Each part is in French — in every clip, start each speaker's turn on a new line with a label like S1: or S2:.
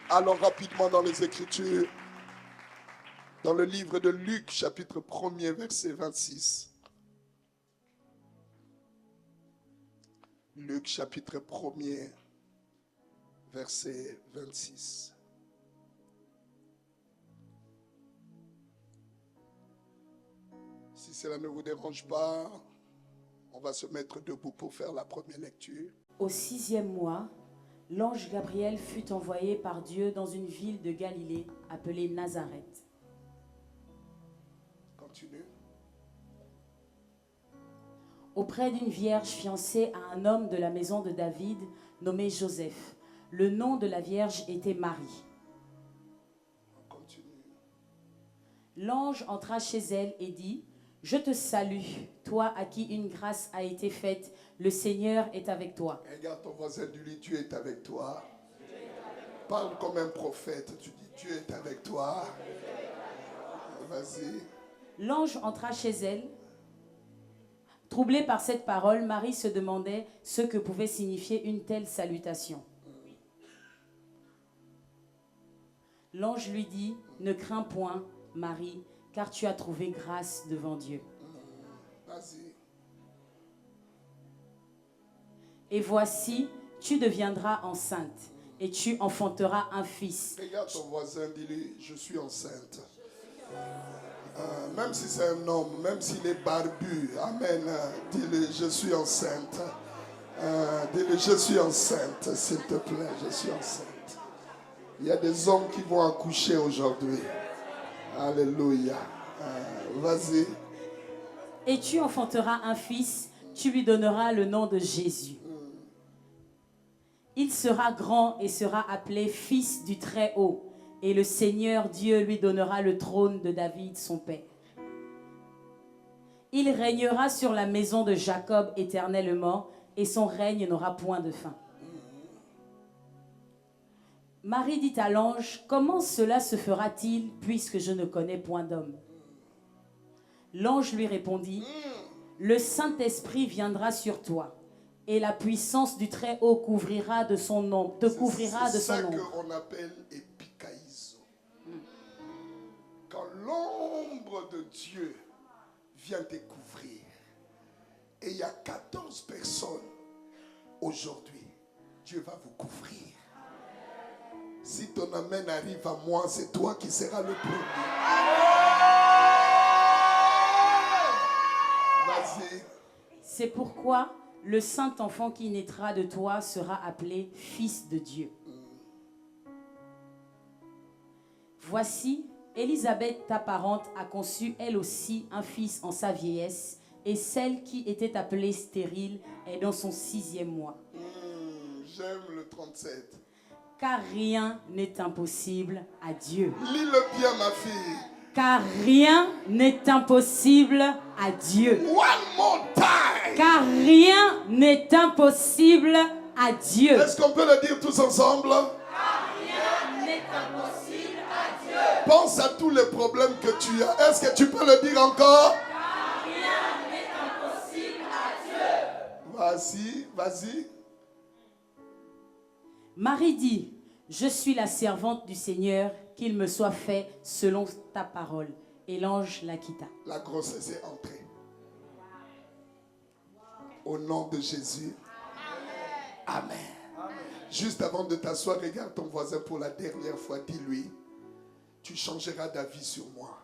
S1: Allons rapidement dans les Écritures. Dans le livre de Luc, chapitre 1er, verset 26. Luc, chapitre 1er, verset 26. Si cela ne vous dérange pas, on va se mettre debout pour faire la première lecture.
S2: Au 6e mois, l'ange Gabriel fut envoyé par Dieu dans une ville de Galilée appelée Nazareth.
S1: Continue.
S2: Auprès d'une vierge fiancée à un homme de la maison de David nommé Joseph. Le nom de la vierge était Marie.
S1: Continue.
S2: L'ange entra chez elle et dit : Je te salue, toi à qui une grâce a été faite, le Seigneur est avec toi.
S1: Regarde ton voisin, dis-lui, Dieu est avec toi. Parle comme un prophète, tu dis, Dieu est avec toi. Vas-y.
S2: L'ange entra chez elle. Troublée par cette parole, Marie se demandait ce que pouvait signifier une telle salutation. L'ange lui dit : Ne crains point, Marie, car tu as trouvé grâce devant Dieu.
S1: Vas-y.
S2: Et voici, tu deviendras enceinte et tu enfanteras un fils.
S1: Regarde ton voisin, dis-lui, je suis enceinte. Même si c'est un homme, même s'il est barbu, amen, dis-lui, je suis enceinte. Dis-lui, je suis enceinte, s'il te plaît, je suis enceinte. Il y a des hommes qui vont accoucher aujourd'hui. Alléluia. Vas-y.
S2: Et tu enfanteras un fils, tu lui donneras le nom de Jésus. Il sera grand et sera appelé Fils du Très-Haut. Et le Seigneur Dieu lui donnera le trône de David, son père. Il régnera sur la maison de Jacob éternellement, et son règne n'aura point de fin. Marie dit à l'ange : Comment cela se fera-t-il, puisque je ne connais point d'homme ? L'ange lui répondit : Le Saint-Esprit viendra sur toi, et la puissance du Très-Haut couvrira de son nom, te couvrira de son
S1: C'est ça
S2: ombre.
S1: qu'on appelle épikaïso. Quand l'ombre de Dieu vient te couvrir, et il y a 14 personnes aujourd'hui, Dieu va vous couvrir. Si ton amen arrive à moi, c'est toi qui seras le premier. Vas-y.
S2: C'est pourquoi le saint enfant qui naîtra de toi sera appelé Fils de Dieu. Voici, Élisabeth, ta parente, a conçu elle aussi un fils en sa vieillesse, et celle qui était appelée stérile est dans son 6e mois.
S1: J'aime le 37.
S2: Car rien n'est impossible à Dieu.
S1: Lis-le bien, ma fille.
S2: Car rien n'est impossible à Dieu.
S1: One more time.
S2: Car rien n'est impossible à Dieu.
S1: Est-ce qu'on peut le dire tous ensemble?
S2: Car rien n'est impossible à Dieu.
S1: Pense à tous les problèmes que tu as. Est-ce que tu peux le dire encore?
S2: Car rien n'est impossible à Dieu.
S1: Vas-y.
S2: Marie dit : Je suis la servante du Seigneur, qu'il me soit fait selon ta parole. Et l'ange la quitta.
S1: La grossesse est entrée. Au nom de Jésus. Amen. Juste avant de t'asseoir, regarde ton voisin pour la dernière fois. Dis-lui, tu changeras d'avis sur moi.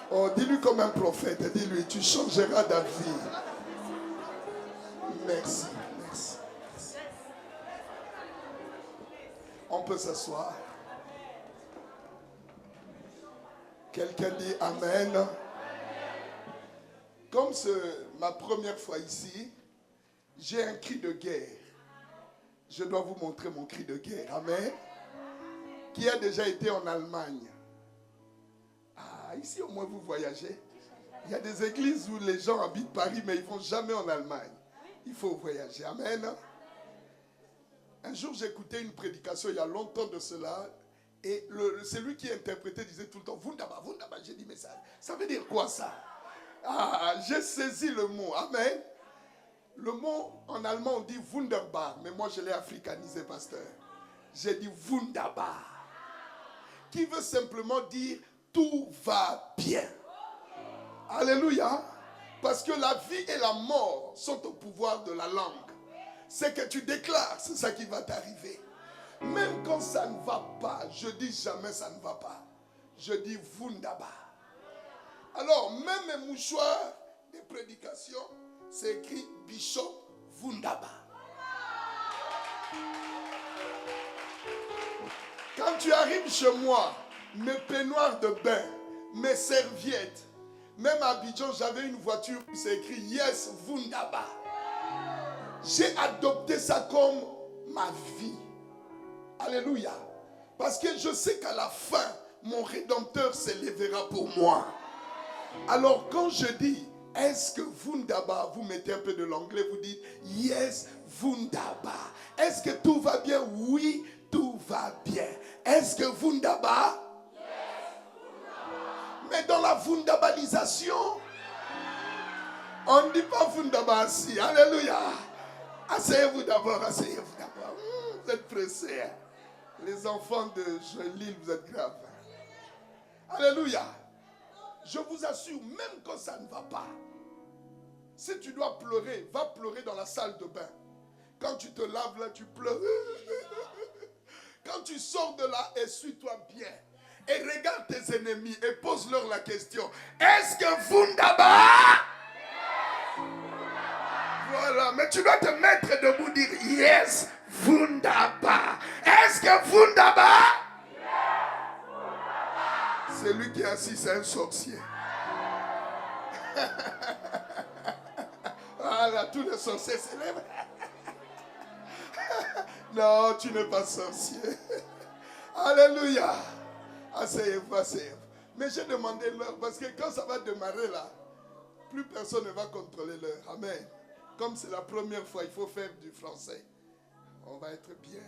S1: Oh, dis-lui comme un prophète. Dis-lui, tu changeras d'avis. Merci. On peut s'asseoir. Quelqu'un dit Amen. Comme c'est ma première fois ici, j'ai un cri de guerre. Je dois vous montrer mon cri de guerre. Amen. Qui a déjà été en Allemagne? Ah, ici au moins vous voyagez. Il y a des églises où les gens habitent Paris, mais ils ne vont jamais en Allemagne. Il faut voyager. Amen. Un jour, j'écoutais une prédication il y a longtemps de cela. Et celui qui interprétait disait tout le temps, Wunderbar, Wunderbar. J'ai dit, mais ça veut dire quoi ça? Ah, j'ai saisi le mot. Amen. Le mot en allemand, on dit Wunderbar. Mais moi, je l'ai africanisé, pasteur. J'ai dit Wunderbar. Qui veut simplement dire tout va bien. Alléluia. Parce que la vie et la mort sont au pouvoir de la langue. C'est que tu déclares, c'est ça qui va t'arriver. Même quand ça ne va pas, je dis jamais ça ne va pas. Je dis Wunderbar. Alors, même mes mouchoirs des prédications, c'est écrit Bishop Wunderbar. Quand tu arrives chez moi, mes peignoirs de bain, mes serviettes, même à Abidjan, j'avais une voiture où c'est écrit Yes Wunderbar. J'ai adopté ça comme ma vie. Alléluia. Parce que je sais qu'à la fin, mon Rédempteur s'élèvera pour moi. Alors quand je dis, est-ce que Wunderbar, vous mettez un peu de l'anglais, vous dites, yes, Wunderbar. Est-ce que tout va bien? Oui, tout va bien. Est-ce que Wunderbar? Yes, Wunderbar. Mais dans la Wunderbalisation, on ne dit pas Wunderbar si. Alléluia. Asseyez-vous d'abord, asseyez-vous d'abord. Vous êtes pressés. Hein? Les enfants de Lille, vous êtes graves. Alléluia. Je vous assure, même quand ça ne va pas, si tu dois pleurer, va pleurer dans la salle de bain. Quand tu te laves là, tu pleures. Quand tu sors de là, essuie-toi bien. Et regarde tes ennemis et pose-leur la question. Est-ce que Wunderbar? Voilà, mais tu dois te mettre debout, dire yes, Wunderbar. Est-ce que Wunderbar? C'est lui qui est assis, c'est un sorcier. Voilà, tous les sorciers s'élèvent. Non, tu n'es pas sorcier. Alléluia. Asseyez-vous, asseyez-vous. Mais j'ai demandé l'heure parce que quand ça va démarrer là, plus personne ne va contrôler l'heure. Amen. Comme c'est la première fois, il faut faire du français. On va être bien.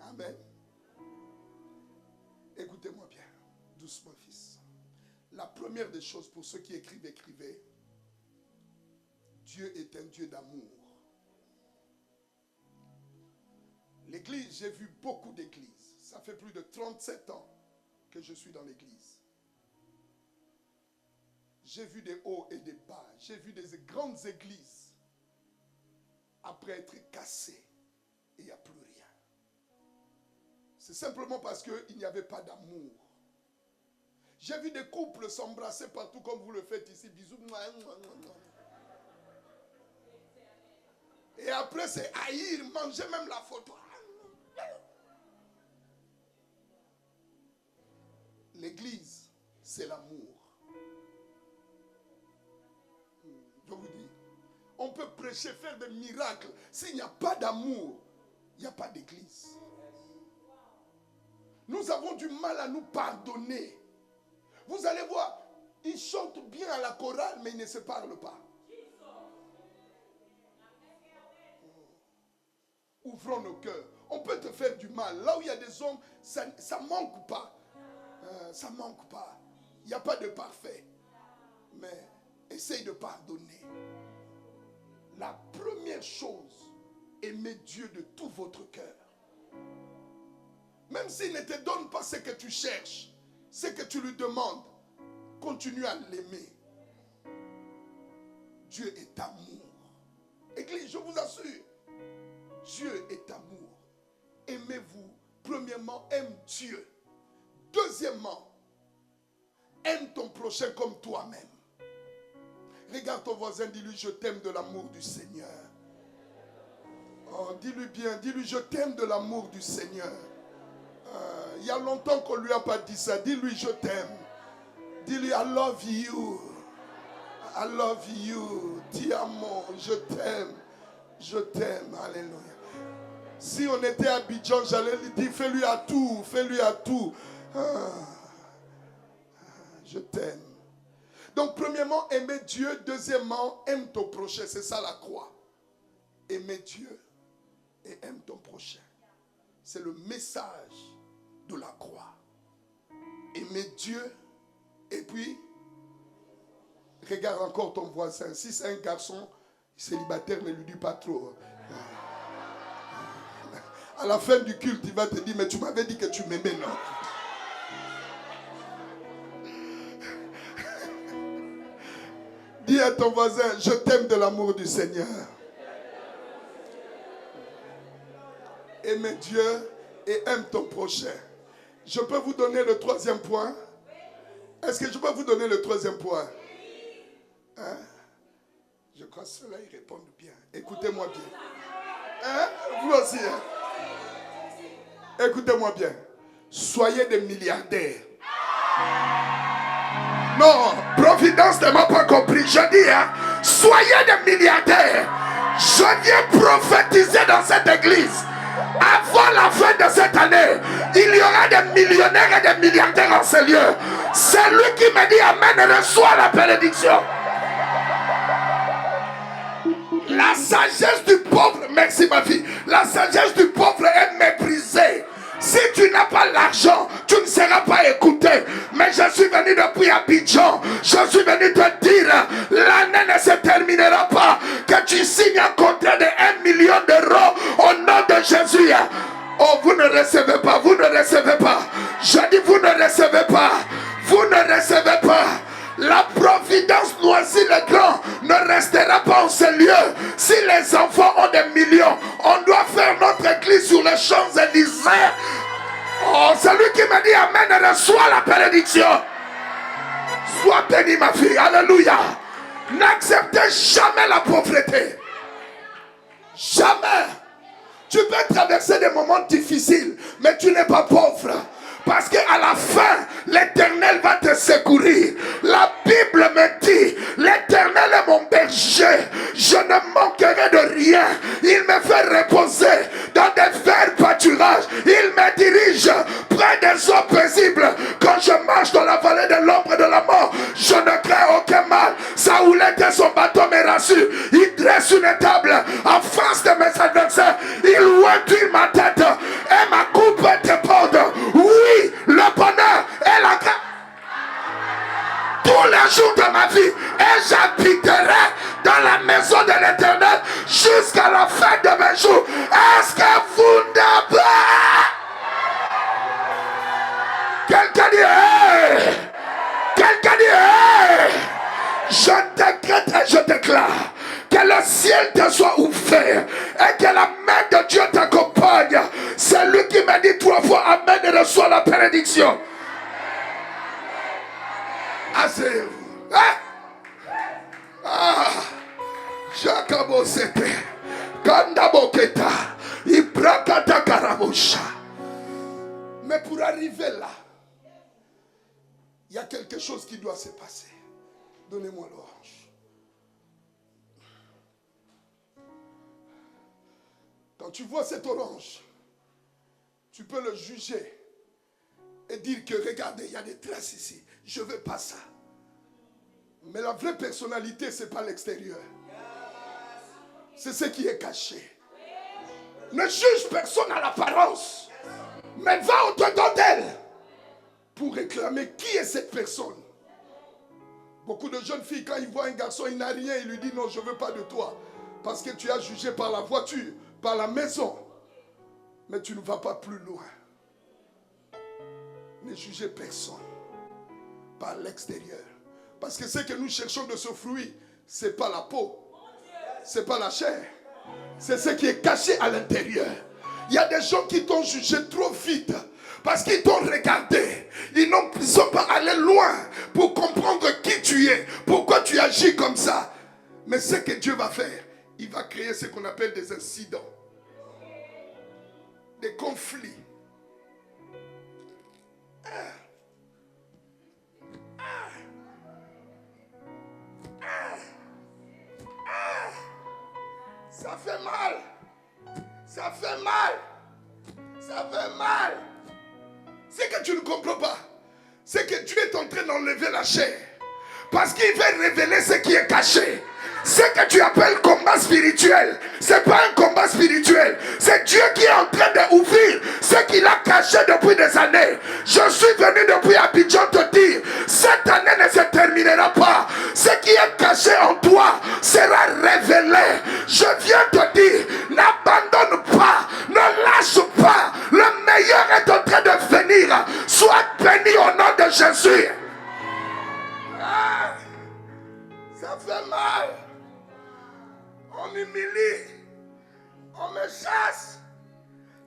S1: Amen. Écoutez-moi bien. Doucement, fils. La première des choses pour ceux qui écrivent, écrivez. Dieu est un Dieu d'amour. L'église, j'ai vu beaucoup d'églises. Ça fait plus de 37 ans que je suis dans l'église. J'ai vu des hauts et des bas. J'ai vu des grandes églises après être cassées et il n'y a plus rien. C'est simplement parce qu'il n'y avait pas d'amour. J'ai vu des couples s'embrasser partout comme vous le faites ici. Bisous. Et après c'est haïr, manger même la photo. L'église, c'est l'amour. Je vous dis, on peut prêcher, faire des miracles. S'il n'y a pas d'amour, il n'y a pas d'église. Nous avons du mal à nous pardonner. Vous allez voir, ils chantent bien à la chorale, mais ils ne se parlent pas. Ouvrons nos cœurs. On peut te faire du mal. Là où il y a des hommes, ça ne manque pas. Ça ne manque pas. Il n'y a pas de parfait. Mais essaye de pardonner. La première chose, aimez Dieu de tout votre cœur. Même s'il ne te donne pas ce que tu cherches, ce que tu lui demandes, continue à l'aimer. Dieu est amour. Église, je vous assure, Dieu est amour. Aimez-vous. Premièrement, aime Dieu. Deuxièmement, aime ton prochain comme toi-même. Regarde ton voisin, dis-lui, je t'aime de l'amour du Seigneur. Oh, dis-lui bien, dis-lui, je t'aime de l'amour du Seigneur. Il y a longtemps qu'on ne lui a pas dit ça. Dis-lui, je t'aime. Dis-lui, I love you. I love you. Ti amo, je t'aime. Je t'aime. Alléluia. Si on était à Abidjan, j'allais lui dire, fais-lui à tout, fais-lui à tout. Je t'aime. Donc, premièrement, aimer Dieu. Deuxièmement, aime ton prochain. C'est ça la croix. Aimer Dieu et aime ton prochain. C'est le message de la croix. Aimer Dieu et puis, regarde encore ton voisin. Si c'est un garçon célibataire, ne lui dis pas trop. À la fin du culte, il va te dire, mais tu m'avais dit que tu m'aimais, non? Dis à ton voisin, je t'aime de l'amour du Seigneur. Aime Dieu et aime ton prochain. Je peux vous donner le troisième point? Est-ce que je peux vous donner le troisième point? Hein? Je crois que ceux-là, ils répondent bien. Écoutez-moi bien. Hein? Vous aussi. Hein? Écoutez-moi bien. Soyez des milliardaires. Non, Providence ne m'a pas compris. Je dis, hein, soyez des milliardaires. Je viens prophétiser dans cette église. Avant la fin de cette année, il y aura des millionnaires et des milliardaires en ce lieu. C'est lui qui me dit amen et reçoit la bénédiction. La sagesse du pauvre, merci ma fille, la sagesse du pauvre est méprisée. Si tu n'as pas l'argent, tu ne seras pas écouté. Mais je suis venu depuis Abidjan. Je suis venu te dire, l'année ne se terminera pas. Que tu signes un contrat de 1 million d'euros au nom de Jésus. Oh, vous ne recevez pas, vous ne recevez pas. Je dis, vous ne recevez pas. Vous ne recevez pas. La providence Noisy-le-Grand ne restera pas en ce lieu. Si les enfants ont des millions, on doit faire notre église sur les Champs-Élysées. Oh, celui qui me dit amen reçoit la bénédiction. Sois béni ma fille, alléluia. N'acceptez jamais la pauvreté. Jamais. Tu peux traverser des moments difficiles, mais tu n'es pas pauvre. Parce qu'à la fin, l'Éternel va te secourir. La Bible me dit, l'Éternel est mon berger. Je ne manquerai de rien. Il me fait reposer dans des verts pâturages. Il me dirige près des eaux paisibles. Quand je marche dans la vallée de l'ombre de la mort, je ne crains aucun mal. Saoulette et son bâton me rassurent. Il dresse une table en face de mes adversaires. Il ointille ma tête et ma coupe déborde. Oui, le bonheur et la grâce tous les jours de ma vie, et j'habiterai dans la maison de l'Éternel jusqu'à la fin de mes jours. Est-ce que vous n'avez pas? Quelqu'un dit hey! Quelqu'un dit hey! Je décrète et je déclare que le ciel te soit ouvert et que la main de Dieu t'accompagne. C'est lui qui m'a dit 3 fois amen et reçoit la bénédiction. Asseyez-vous. Ah, Jacobo Sete, Kandaboketa, Ibrakata Karabosha. Mais pour arriver là, il y a quelque chose qui doit se passer. Donnez-moi l'orange. Quand tu vois cet orange, tu peux le juger et dire que regardez, il y a des traces ici. Je ne veux pas ça. Mais la vraie personnalité, ce n'est pas l'extérieur. C'est ce qui est caché. Ne juge personne à l'apparence, mais va au-dedans d'elle pour réclamer qui est cette personne. Beaucoup de jeunes filles, quand ils voient un garçon, il n'a rien, ils lui disent non, je ne veux pas de toi. Parce que tu as jugé par la voiture, par la maison. Mais tu ne vas pas plus loin. Ne jugez personne par l'extérieur. Parce que ce que nous cherchons de ce fruit, ce n'est pas la peau. Ce n'est pas la chair. C'est ce qui est caché à l'intérieur. Il y a des gens qui t'ont jugé trop vite. Parce qu'ils t'ont regardé. Ils ne sont pas allés loin pour comprendre qui tu es. Pourquoi tu agis comme ça. Mais ce que Dieu va faire, il va créer ce qu'on appelle des incidents. Des conflits. Ça fait mal. Ça fait mal. Ça fait mal. C'est que tu ne comprends pas. C'est que Dieu est en train d'enlever la chair. Parce qu'il veut révéler ce qui est caché. Ce que tu appelles combat spirituel, ce n'est pas un combat spirituel. C'est Dieu qui est en train d'ouvrir ce qu'il a caché depuis des années. Je suis venu depuis Abidjan te dire, cette année ne se terminera pas. Ce qui est caché en toi sera révélé. Je viens te dire, n'abandonne pas, ne lâche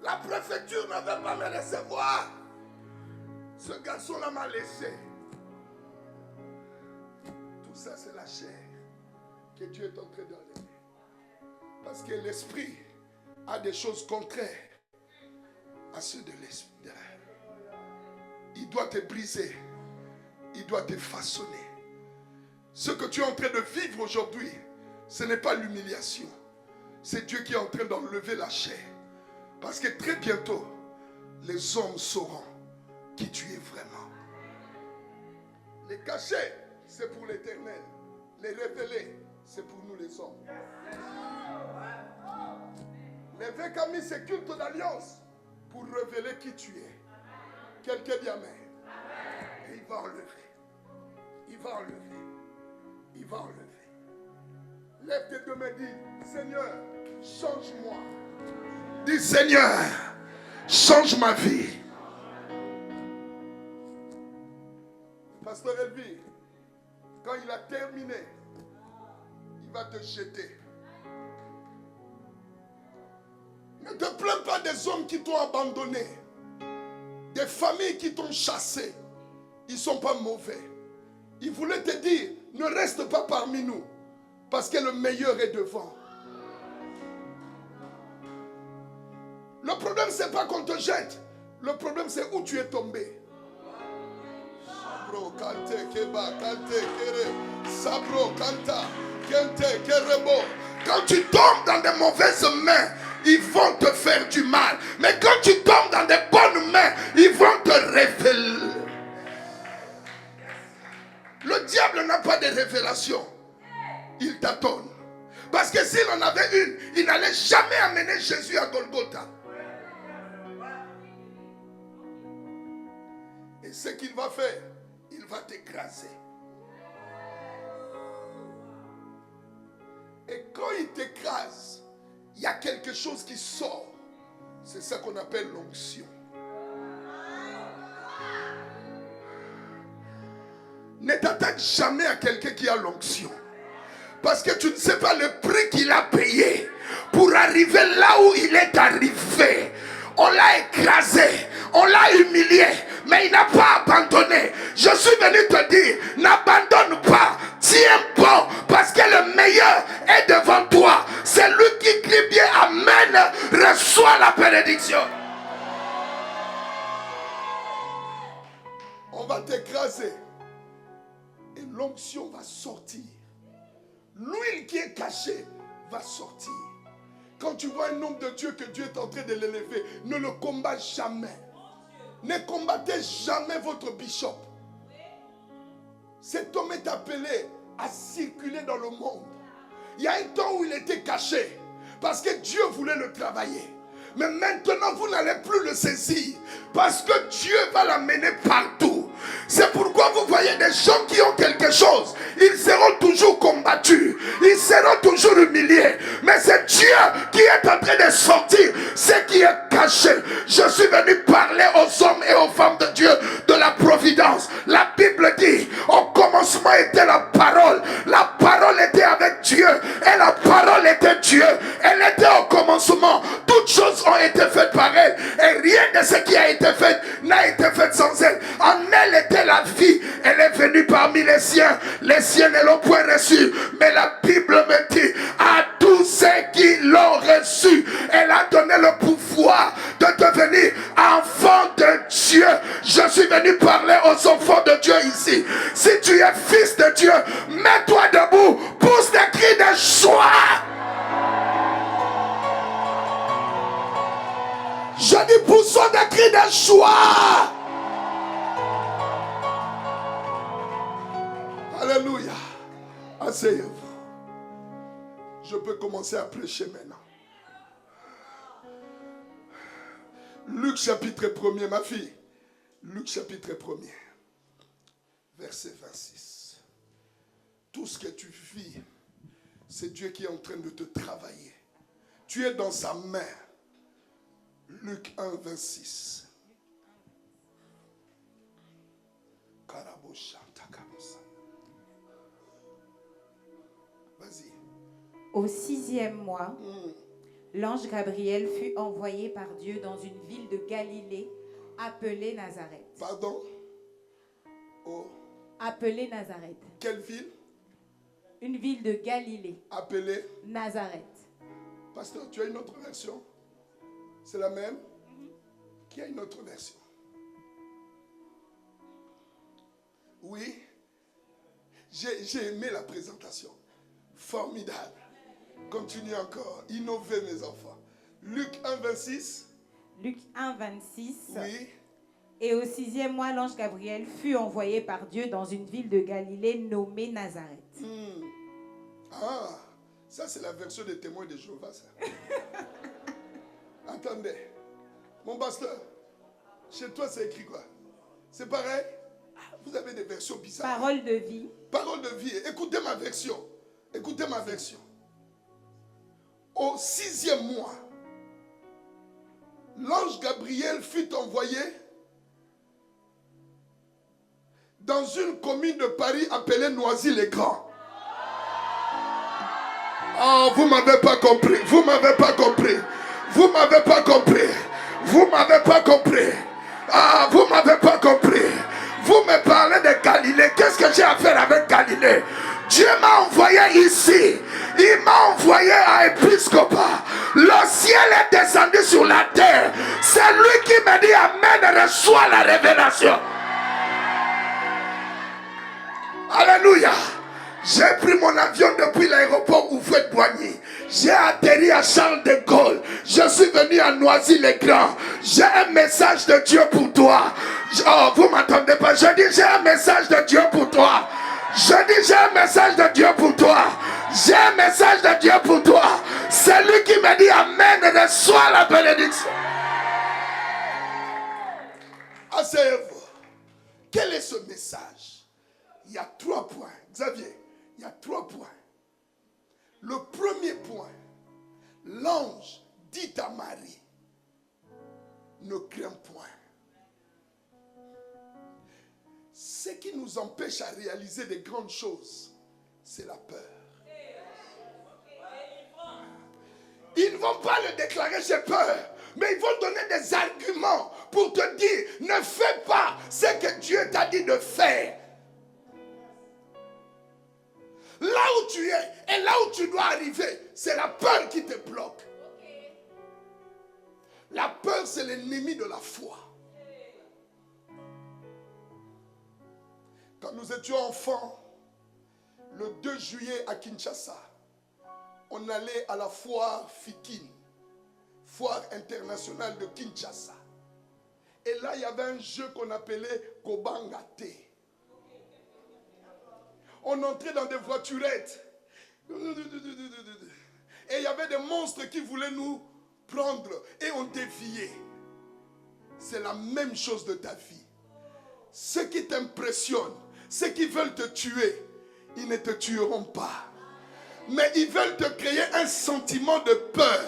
S1: La préfecture ne veut pas me recevoir. Ce garçon-là m'a laissé. Tout ça, c'est la chair que Dieu est en train d'enlever. Parce que l'esprit a des choses contraires à ceux de l'esprit. Il doit te briser. Il doit te façonner. Ce que tu es en train de vivre aujourd'hui, ce n'est pas l'humiliation. C'est Dieu qui est en train d'enlever la chair. Parce que très bientôt, les hommes sauront qui tu es vraiment. Les cachets, c'est pour l'éternel. Les révélés, c'est pour nous les hommes. Les Vekami, c'est culte d'alliance pour révéler qui tu es. Quelqu'un dit amen. Et il va enlever. Il va enlever. Il va enlever. Lève tes deux mains et dis, Seigneur, change-moi. Dis, Seigneur, change ma vie. Pasteur Elvi, quand il a terminé, il va te jeter. Ne te plains pas des hommes qui t'ont abandonné, des familles qui t'ont chassé. Ils ne sont pas mauvais. Ils voulaient te dire, ne reste pas parmi nous, parce que le meilleur est devant. Le problème, ce n'est pas qu'on te jette. Le problème, c'est où tu es tombé. Sabro, kante, keba, kante, kere. Sabro, kanta, kente, kerebo. Quand tu tombes dans des mauvaises mains, ils vont te faire du mal. Mais quand tu tombes dans des bonnes mains, ils vont te révéler. Le diable n'a pas de révélation. Il tâtonne. Parce que s'il en avait une, il n'allait jamais amener Jésus à Golgotha. Et ce qu'il va faire, il va t'écraser. Et quand il t'écrase, il y a quelque chose qui sort. C'est ça qu'on appelle l'onction. Ne t'attaque jamais à quelqu'un qui a l'onction. Parce que tu ne sais pas le prix qu'il a payé pour arriver là où il est arrivé. On l'a écrasé, on l'a humilié, mais il n'a pas abandonné. Je suis venu te dire, n'abandonne pas, tiens bon, parce que le meilleur est devant toi. C'est lui qui crie bien amen, reçoit la bénédiction. On va t'écraser et l'onction va sortir. L'huile qui est cachée va sortir. Quand tu vois un homme de Dieu que Dieu est en train de l'élever, ne le combat jamais. Ne combattez jamais votre bishop. Cet homme est appelé à circuler dans le monde. Il y a un temps où il était caché parce que Dieu voulait le travailler. Mais maintenant, vous n'allez plus le saisir parce que Dieu va l'amener partout. C'est pourquoi vous voyez des gens qui ont quelque chose. Ils seront toujours combattus. Ils seront toujours humiliés. Mais c'est Dieu qui est en train de sortir ce qui est caché. Je suis venu parler aux hommes et aux femmes de Dieu de la providence. La Bible dit, au commencement était la parole. La parole était avec Dieu. Et la parole était Dieu. Elle était au commencement. Toutes choses ont été faites par elle. Et rien de ce qui a été fait n'a été fait sans elle. En elle était la vie. Elle est venue parmi les siens. Les siens ne l'ont point reçue. Mais la Bible me dit, à tous ceux qui l'ont reçue, elle a donné le pouvoir de devenir enfant de Dieu. Je suis venu parler aux enfants de Dieu ici. Si tu es fils de Dieu, mets-toi debout, pousse des cris de joie. Je dis, poussons des cris de joie. Alléluia. Asseyez-vous. Je peux commencer à prêcher maintenant. Luc chapitre 1er, ma fille. Luc chapitre 1er. Verset 26. Tout ce que tu vis, c'est Dieu qui est en train de te travailler. Tu es dans sa main. Luc 1, 26.
S3: Au 6e mois, l'ange Gabriel fut envoyé par Dieu dans une ville de Galilée appelée Nazareth.
S1: Pardon? Oh.
S3: Appelée Nazareth.
S1: Quelle ville?
S3: Une ville de Galilée.
S1: Appelée
S3: Nazareth.
S1: Pasteur, tu as une autre version? C'est la même? Qui a une autre version? Oui. J'ai aimé la présentation. Formidable. Continuez encore. Innovez, mes enfants. Luc 1, 26.
S3: Luc 1, 26.
S1: Oui.
S3: Et au 6e mois, l'ange Gabriel fut envoyé par Dieu dans une ville de Galilée nommée Nazareth.
S1: Ah, ça c'est la version des témoins de Jéhovah, ça. Attendez. Mon pasteur, chez toi c'est écrit quoi? C'est pareil? Vous avez des versions bizarres.
S3: Parole de vie.
S1: Parole de vie. Écoutez ma version. Écoutez ma version. Au 6e mois, l'ange Gabriel fut envoyé dans une commune de Paris appelée Noisy-le-Grand. Oh, vous m'avez pas compris. Vous m'avez pas compris. Vous m'avez pas compris. Vous m'avez pas compris. Ah, vous m'avez pas compris. Vous me parlez de Galilée. Qu'est-ce que j'ai à faire avec Galilée? Dieu m'a envoyé ici. Il m'a envoyé à Épiscopat. Le ciel est descendu sur la terre. C'est lui qui me dit Amen, reçois la révélation. Alléluia. J'ai pris mon avion depuis l'aéroport Houphouët-Boigny. J'ai atterri à Charles de Gaulle. Je suis venu à Noisy-le-Grand. J'ai un message de Dieu pour toi. Oh, vous m'entendez pas? Je dis j'ai un message de Dieu pour toi. Je dis j'ai un message de Dieu pour toi. J'ai un message de Dieu pour toi. C'est lui qui me dit Amen, reçois la bénédiction. Asseyez-vous. Quel est ce message? Il y a 3 points. Xavier, il y a 3 points. Le premier point, l'ange dit à Marie, ne crains point. Ce qui nous empêche à réaliser des grandes choses, c'est la peur. Ils ne vont pas le déclarer, j'ai peur, mais ils vont donner des arguments pour te dire, ne fais pas ce que Dieu t'a dit de faire. Là où tu es et là où tu dois arriver, c'est la peur qui te bloque. La peur, c'est l'ennemi de la foi. Quand nous étions enfants, le 2 juillet à Kinshasa, on allait à la foire Fikin, foire internationale de Kinshasa. Et là, il y avait un jeu qu'on appelait Kobangate. On entrait dans des voiturettes. Et il y avait des monstres qui voulaient nous prendre. Et on déviait. C'est la même chose de ta vie. Ceux qui t'impressionnent, ceux qui veulent te tuer, ils ne te tueront pas. Mais ils veulent te créer un sentiment de peur.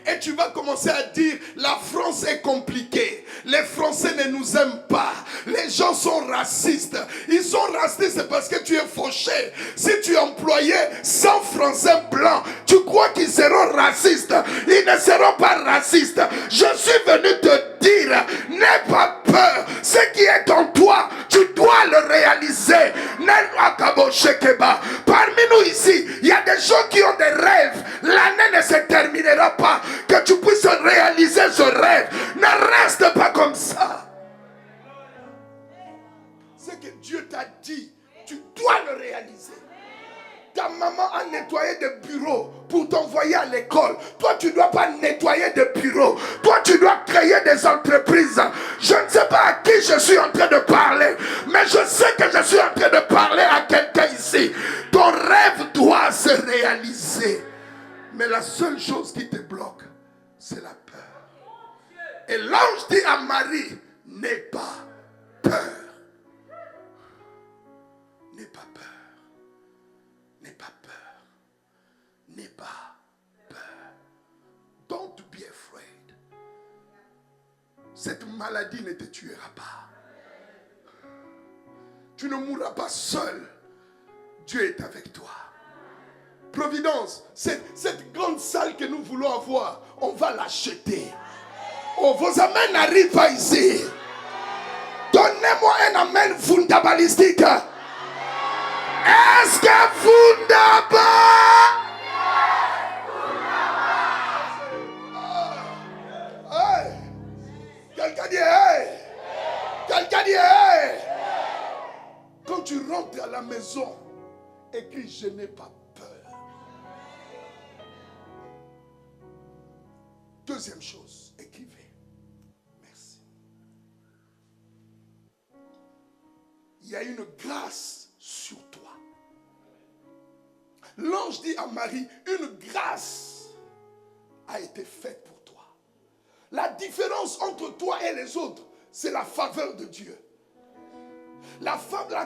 S1: Et tu vas commencer à dire, la France est compliquée. Les Français ne nous aiment pas. Les gens sont racistes. Ils sont racistes parce que tu es fauché. Si tu employais 100 Français blancs, tu crois qu'ils seront racistes? Ils ne seront pas racistes. Je suis venu te dire, n'aie pas peur. Ce qui est en toi, tu dois le réaliser. Parmi nous ici, il y a des gens qui ont des rêves. L'année ne se terminera pas. Que tu puisses réaliser ce rêve. Ne reste pas comme ça. Ce que Dieu t'a dit, tu dois le réaliser. Ta maman a nettoyé des bureaux pour t'envoyer à l'école. Toi, tu ne dois pas nettoyer des bureaux. Toi, tu dois créer des entreprises. Je ne sais pas à qui je suis en train de parler, mais je sais que je suis en train de parler à quelqu'un ici. Ton rêve doit se réaliser. Mais la seule chose qui te bloque, c'est la peur. Et l'ange dit à Marie, n'aie pas peur. N'aie pas peur. N'aie pas peur. N'aie pas peur. Don't be afraid. Cette maladie ne te tuera pas. Tu ne mourras pas seul. Dieu est avec toi. Providence, cette grande salle que nous voulons avoir, on va l'acheter. Oh, vos amens n'arrivent pas ici. Donnez-moi un amen fundabalistique. Est-ce que fundaba? Hey. Quelqu'un dit hey. Quelqu'un dit hey. Quand tu rentres à la maison, écris je n'ai pas peur. Deuxième chose, écrivez. Merci. Il y a une grâce sur toi. L'ange dit à Marie, une grâce a été faite pour toi. La différence entre toi et les autres, c'est la faveur de Dieu. La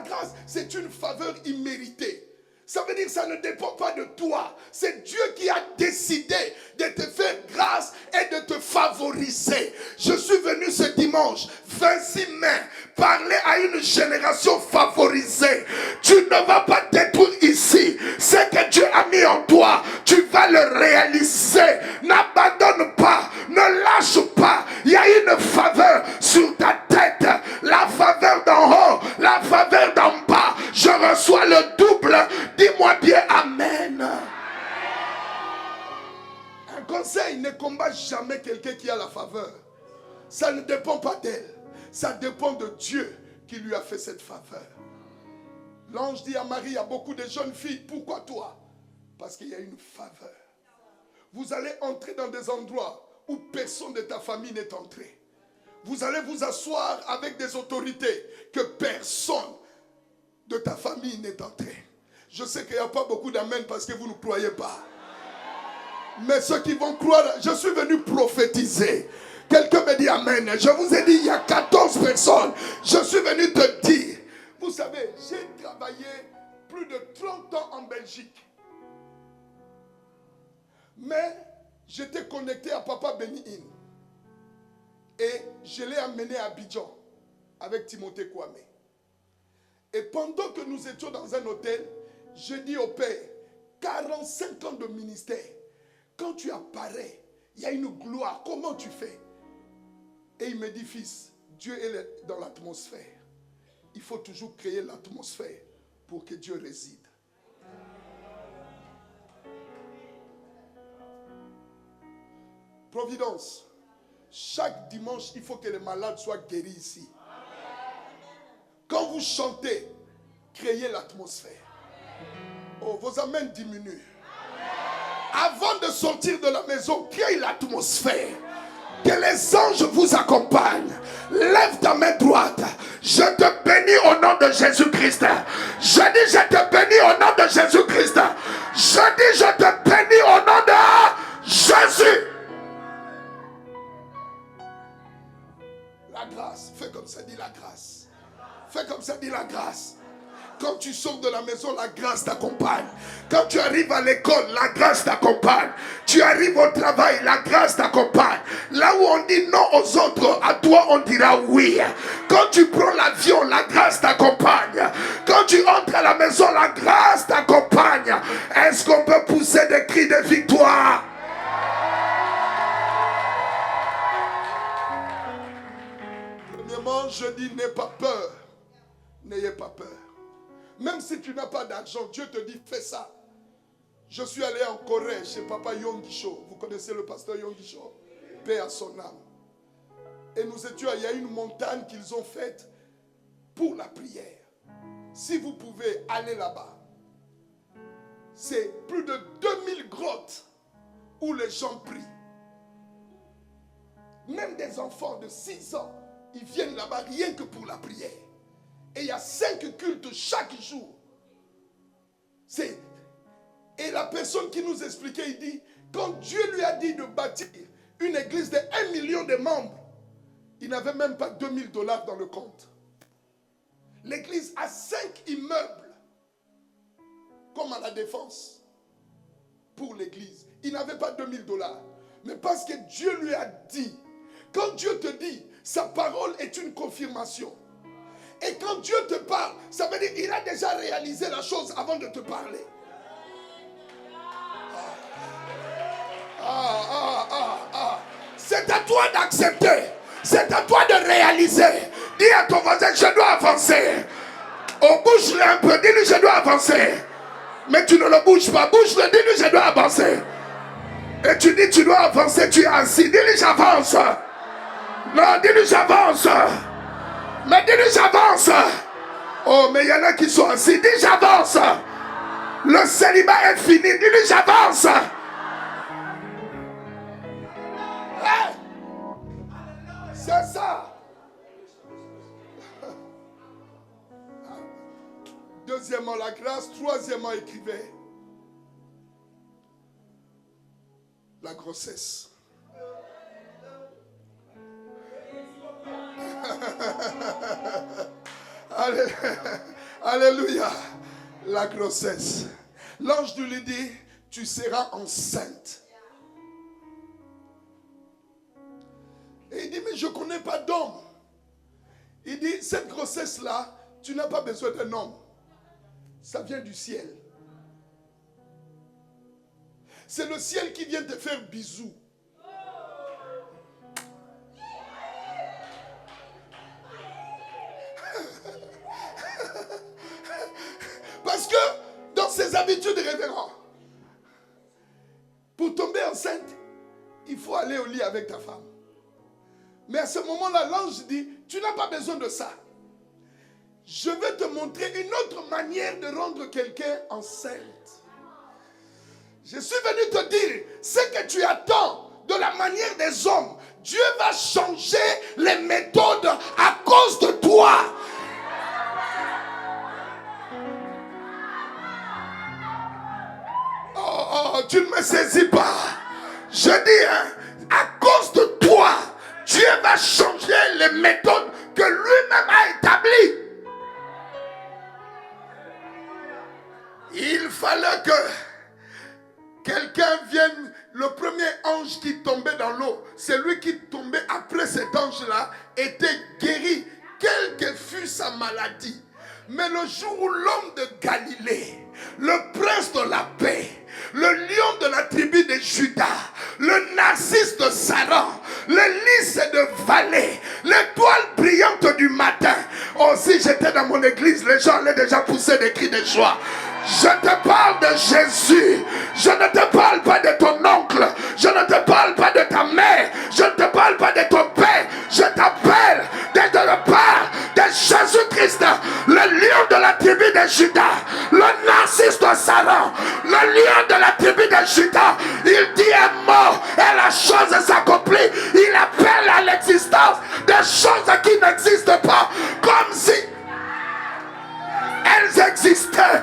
S1: grâce, c'est une faveur imméritée. Ça veut dire que ça ne dépend pas de toi. C'est Dieu qui a décidé de te faire grâce et de te favoriser. Je suis venu ce dimanche, 26 mai, parler à une génération favorisée. Tu ne vas pas détruire ici. Ce que Dieu a mis en toi, tu vas le réaliser. N'abandonne pas, ne lâche pas. Il y a une faveur sur ta tête. La faveur d'en haut, la faveur d'en bas. Je reçois le double. Dis-moi bien amen. Un conseil, ne combat jamais quelqu'un qui a la faveur. Ça ne dépend pas d'elle. Ça dépend de Dieu qui lui a fait cette faveur. L'ange dit à Marie, il y a beaucoup de jeunes filles. Pourquoi toi? Parce qu'il y a une faveur. Vous allez entrer dans des endroits où personne de ta famille n'est entré. Vous allez vous asseoir avec des autorités que personne de ta famille n'est entré. Je sais qu'il n'y a pas beaucoup d'amen parce que vous ne croyez pas. Mais ceux qui vont croire, je suis venu prophétiser. Quelqu'un me dit amen. Je vous ai dit, il y a 14 personnes. Je suis venu te dire. Vous savez, j'ai travaillé plus de 30 ans en Belgique. Mais j'étais connecté à Papa Beni-In. Et je l'ai amené à Abidjan avec Timothée Kwame. Et pendant que nous étions dans un hôtel, je dis au père, 45 ans de ministère, quand tu apparais, il y a une gloire, comment tu fais? Et il me dit, fils, Dieu est dans l'atmosphère. Il faut toujours créer l'atmosphère pour que Dieu réside. Providence, chaque dimanche, il faut que les malades soient guéris ici. Quand vous chantez, créez l'atmosphère. Oh, vos amens diminuent. Avant de sortir de la maison, créez l'atmosphère. Que les anges vous accompagnent. Lève ta main droite. Je te bénis au nom de Jésus-Christ. Je dis, je te bénis au nom de Jésus-Christ. Je dis, je te bénis au nom de Jésus. La grâce. Fais comme ça, dis la grâce. Fais comme ça, dis la grâce. Quand tu sors de la maison, la grâce t'accompagne. Quand tu arrives à l'école, la grâce t'accompagne. Tu arrives au travail, la grâce t'accompagne. Là où on dit non aux autres, à toi on dira oui. Quand tu prends l'avion, la grâce t'accompagne. Quand tu entres à la maison, la grâce t'accompagne. Est-ce qu'on peut pousser des cris de victoire? Premièrement, je dis n'aie pas peur. N'ayez pas peur. Même si tu n'as pas d'argent, Dieu te dit fais ça. Je suis allé en Corée chez Papa Yonggi-cho. Vous connaissez le pasteur Yonggi-cho? Paix à son âme. Et nous étions, il y a une montagne qu'ils ont faite pour la prière. Si vous pouvez aller là-bas, c'est plus de 2000 grottes où les gens prient. Même des enfants de 6 ans, ils viennent là-bas rien que pour la prière. Et il y a 5 cultes chaque jour. Et la personne qui nous expliquait, il dit, quand Dieu lui a dit de bâtir une église de 1 million de membres, il n'avait même pas $2000 dans le compte. L'église a 5 immeubles, comme à la Défense, pour l'église. Il n'avait pas $2000. Mais parce que Dieu lui a dit, quand Dieu te dit, sa parole est une confirmation. Et quand Dieu te parle, ça veut dire qu'il a déjà réalisé la chose avant de te parler. C'est à toi d'accepter. C'est à toi de réaliser. Dis à ton voisin, je dois avancer. Oh, bouge-le un peu. Dis-lui, je dois avancer. Mais tu ne le bouges pas. Bouge-le, dis-lui, je dois avancer. Et tu dis, tu dois avancer, tu es assis. Dis-lui, j'avance. Non, dis-lui, j'avance. Mais dis-lui, j'avance. Oh, mais il y en a qui sont assis. Dis, j'avance. Le célibat est fini. Dis-lui, j'avance. C'est ça. Deuxièmement, la grâce. Troisièmement, écrivez. La grossesse. Alléluia. La grossesse. L'ange lui dit, tu seras enceinte. Et il dit, mais je ne connais pas d'homme. Il dit, cette grossesse-là, tu n'as pas besoin d'un homme. Ça vient du ciel. C'est le ciel qui vient te faire bisous. Parce que dans ses habitudes révérentes, pour tomber enceinte, il faut aller au lit avec ta femme. Mais à ce moment-là, l'ange dit, tu n'as pas besoin de ça. Je vais te montrer une autre manière de rendre quelqu'un enceinte. Je suis venu te dire, ce que tu attends de la manière des hommes, Dieu va changer les méthodes à cause de toi. Oh, tu ne me saisis pas. Je dis, à cause de toi, Dieu va changer les méthodes que lui-même a établies. Il fallait que quelqu'un vienne, le premier ange qui tombait dans l'eau, celui qui tombait après cet ange-là, était guéri, quelle que fût sa maladie. Mais le jour où l'homme de Galilée, le prince de la paix, le lion de la tribu de Juda, le narcisse de Saran, le lys de vallée, l'étoile brillante du matin. Oh, si j'étais dans mon église, les gens allaient déjà pousser des cris de joie. Je te parle de Jésus. Je ne te parle pas de ton oncle. Je ne te parle pas de ta mère. Je ne te parle pas de ton père. Je t'appelle de la part de Jésus-Christ, le lion de la tribu de Juda, le narcisse de Saran, le lion de la tribu de Juda. Il dit un mot et la chose s'accomplit. Il appelle à l'existence des choses qui n'existent pas, comme si elles existaient.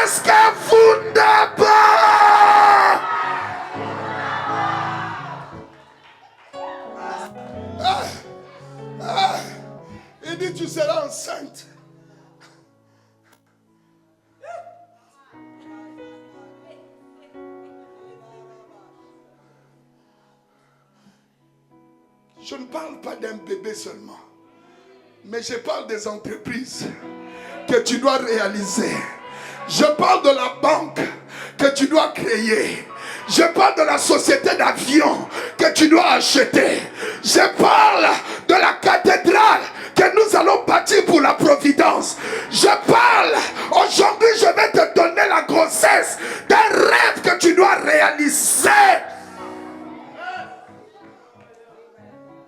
S1: Est-ce que vous n'êtes pas? Il dit, tu seras enceinte. Je ne parle pas d'un bébé seulement, mais je parle des entreprises que tu dois réaliser. Je parle de la banque que tu dois créer. Je parle de la société d'avion que tu dois acheter. Je parle de la cathédrale que nous allons bâtir pour la Providence. Je parle, aujourd'hui je vais te donner la grossesse d'un rêve que tu dois réaliser.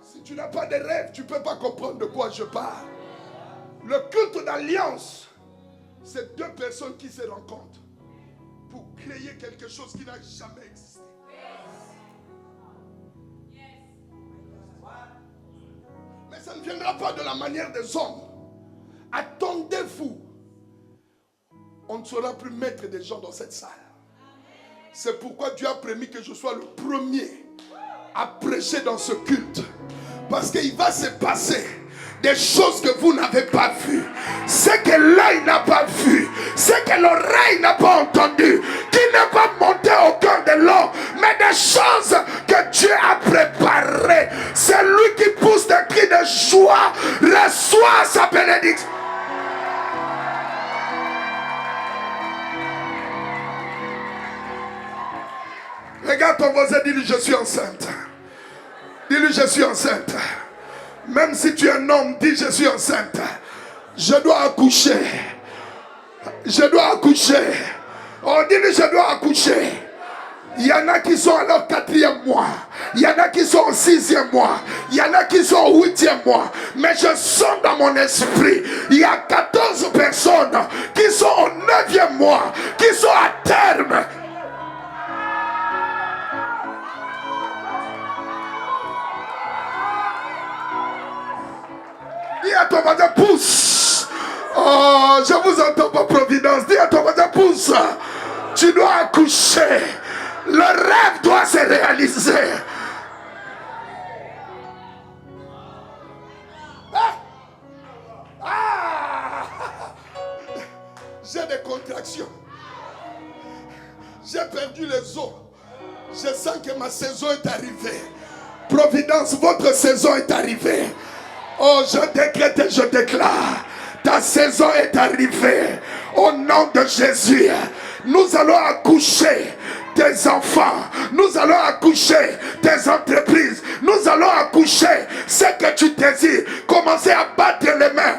S1: Si tu n'as pas de rêve, tu ne peux pas comprendre de quoi je parle. Le culte d'alliance, c'est deux personnes qui se rencontrent pour créer quelque chose qui n'a jamais existé. Mais ça ne viendra pas de la manière des hommes. Attendez-vous. On ne sera plus maître des gens dans cette salle. C'est pourquoi Dieu a promis que je sois le premier à prêcher dans ce culte. Parce qu'il va se passer des choses que vous n'avez pas vues, ce que l'œil n'a pas vu, ce que l'oreille n'a pas entendu, qui n'est pas monté au cœur de l'homme, mais des choses que Dieu a préparées. C'est lui qui pousse des cris de joie, reçoit sa bénédiction. Regarde ton voisin, dis-lui, je suis enceinte. Dis-lui, je suis enceinte. Même si tu es un homme, dis, je suis enceinte. Je dois accoucher. Je dois accoucher. Oh, dis-lui, je dois accoucher. Il y en a qui sont à leur 4e mois. Il y en a qui sont au 6e mois. Il y en a qui sont au 8e mois. Mais je sens dans mon esprit, il y a 14 personnes qui sont au 9e mois, qui sont à terme. Dis à ton voisin, pousse. Oh, je vous entends pas, Providence. Dis à ton voisin, pousse. Tu dois accoucher. Le rêve doit se réaliser. J'ai des contractions. J'ai perdu les os. Je sens que ma saison est arrivée. Providence, votre saison est arrivée. Oh, je décrète et je déclare. Ta saison est arrivée. Au nom de Jésus, nous allons accoucher tes enfants. Nous allons accoucher tes entreprises. Nous allons accoucher ce que tu désires. Commencez à battre les mains